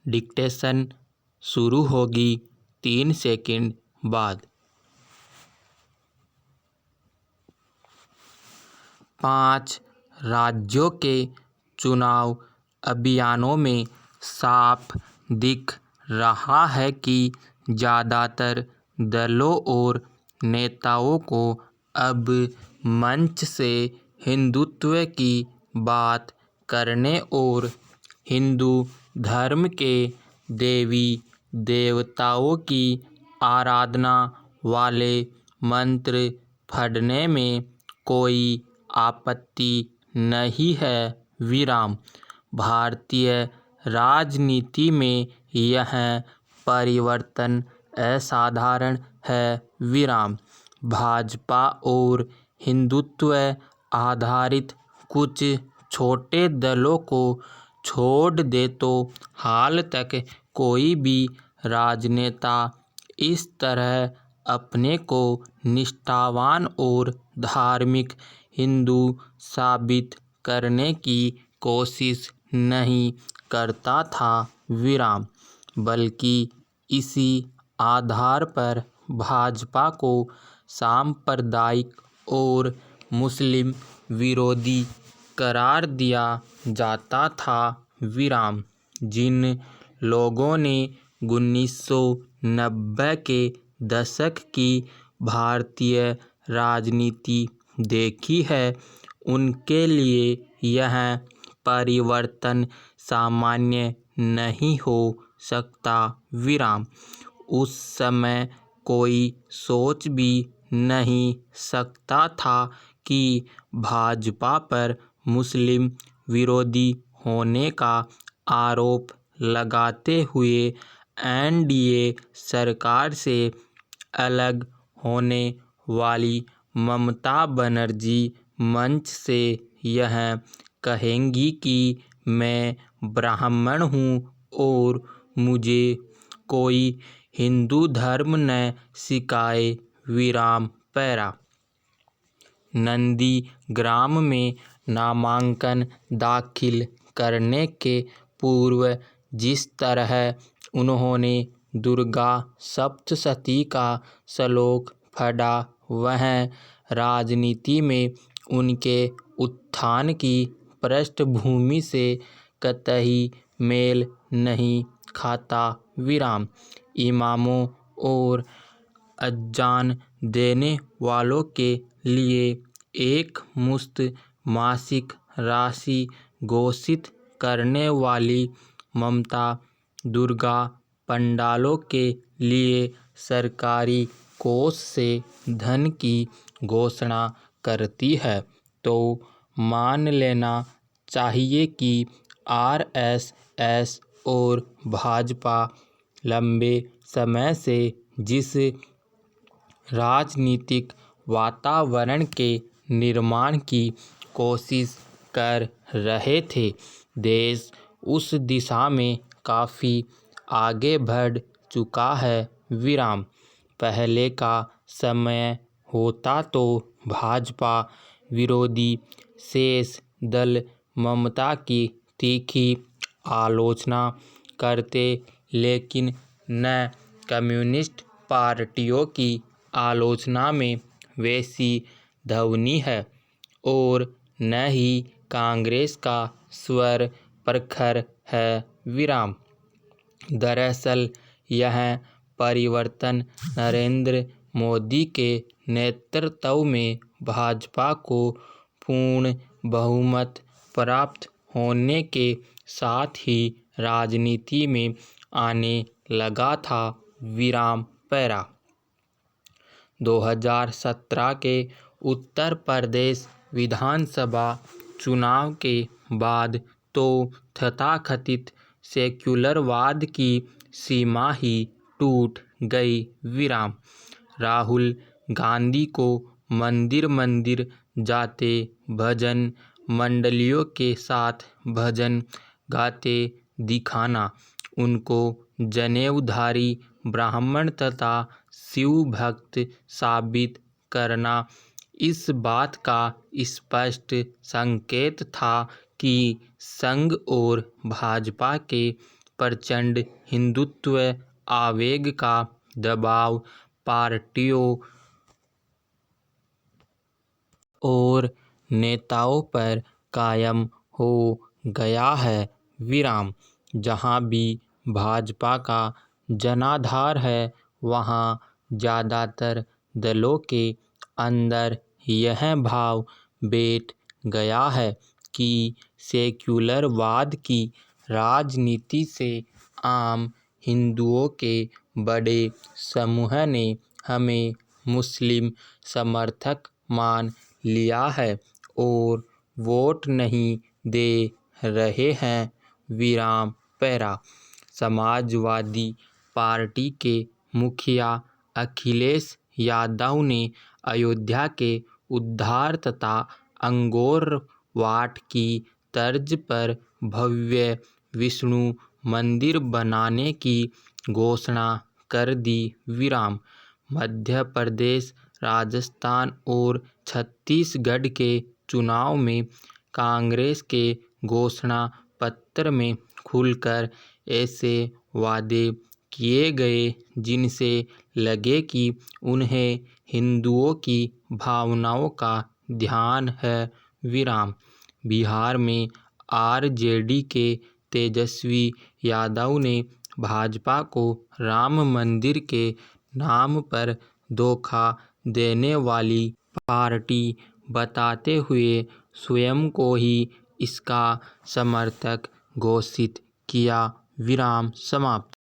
Dictation शुरू होगी 3 second बाद। 5 राज्यों के चुनाव अभियानों में साफ दिख रहा है कि ज़्यादातर दलों और नेताओं को अब मंच से हिंदुत्व की बात करने और हिंदू धर्म के देवी देवताओं की आराधना वाले मंत्र पढ़ने में कोई आपत्ति नहीं है। भारतीय राजनीति में यह परिवर्तन असाधारण है। भाजपा और हिंदुत्व आधारित कुछ छोटे दलों को छोड़ दे तो हाल तक कोई भी राजनेता इस तरह अपने को निष्ठावान और धार्मिक हिंदू साबित करने की कोशिश नहीं करता था। बल्कि इसी आधार पर भाजपा को सांप्रदायिक और मुस्लिम विरोधी करार दिया जाता था। जिन लोगों ने 1990 के दशक की भारतीय राजनीति देखी है, उनके लिए यह परिवर्तन सामान्य नहीं हो सकता। उस समय कोई सोच भी नहीं सकता था कि भाजपा पर मुस्लिम विरोधी होने का आरोप लगाते हुए एनडीए सरकार से अलग होने वाली ममता बनर्जी मंच से यह कहेंगी कि मैं ब्राह्मण हूँ और मुझे कोई हिंदू धर्म न सिखाए। नंदीग्राम में नामांकन दाखिल करने के पूर्व जिस तरह उन्होंने दुर्गा सप्तशती का श्लोक पढ़ा, वह राजनीति में उनके उत्थान की पृष्ठभूमि से कतई मेल नहीं खाता। इमामों और अजान देने वालों के लिए एक मुश्त मासिक राशि घोषित करने वाली ममता दुर्गा पंडालों के लिए सरकारी कोष से धन की घोषणा करती है, तो मान लेना चाहिए कि आरएसएस और भाजपा लंबे समय से जिस राजनीतिक वातावरण के निर्माण की कोशिश कर रहे थे, देश उस दिशा में काफ़ी आगे बढ़ चुका है। पहले का समय होता तो भाजपा विरोधी शेष दल ममता की तीखी आलोचना करते, लेकिन न कम्युनिस्ट पार्टियों की आलोचना में वैसी ध्वनि है और न ही कांग्रेस का स्वर प्रखर है। दरअसल यह परिवर्तन नरेंद्र मोदी के नेतृत्व में भाजपा को पूर्ण बहुमत प्राप्त होने के साथ ही राजनीति में आने लगा था। 2017 के उत्तर प्रदेश विधानसभा चुनाव के बाद तो तथाकथित सेक्युलरवाद की सीमा ही टूट गई। राहुल गांधी को मंदिर मंदिर जाते, भजन मंडलियों के साथ भजन गाते दिखाना, उनको जनेऊधारी ब्राह्मण तथा शिव भक्त साबित करना इस बात का स्पष्ट संकेत था कि संघ और भाजपा के प्रचंड हिंदुत्व आवेग का दबाव पार्टियों और नेताओं पर कायम हो गया है। जहां भी भाजपा का जनाधार है वहां ज़्यादातर दलों के अंदर यह भाव बैठ गया है कि सेक्युलरवाद की राजनीति से आम हिंदुओं के बड़े समूह ने हमें मुस्लिम समर्थक मान लिया है और वोट नहीं दे रहे हैं। समाजवादी पार्टी के मुखिया अखिलेश यादव ने अयोध्या के उद्धार तथा अंगोरवाट की तर्ज पर भव्य विष्णु मंदिर बनाने की घोषणा कर दी। मध्य प्रदेश, राजस्थान और छत्तीसगढ़ के चुनाव में कांग्रेस के घोषणा पत्र में खुलकर ऐसे वादे किए गए जिनसे लगे कि उन्हें हिंदुओं की भावनाओं का ध्यान है। बिहार में आरजेडी के तेजस्वी यादव ने भाजपा को राम मंदिर के नाम पर धोखा देने वाली पार्टी बताते हुए स्वयं को ही इसका समर्थक घोषित किया।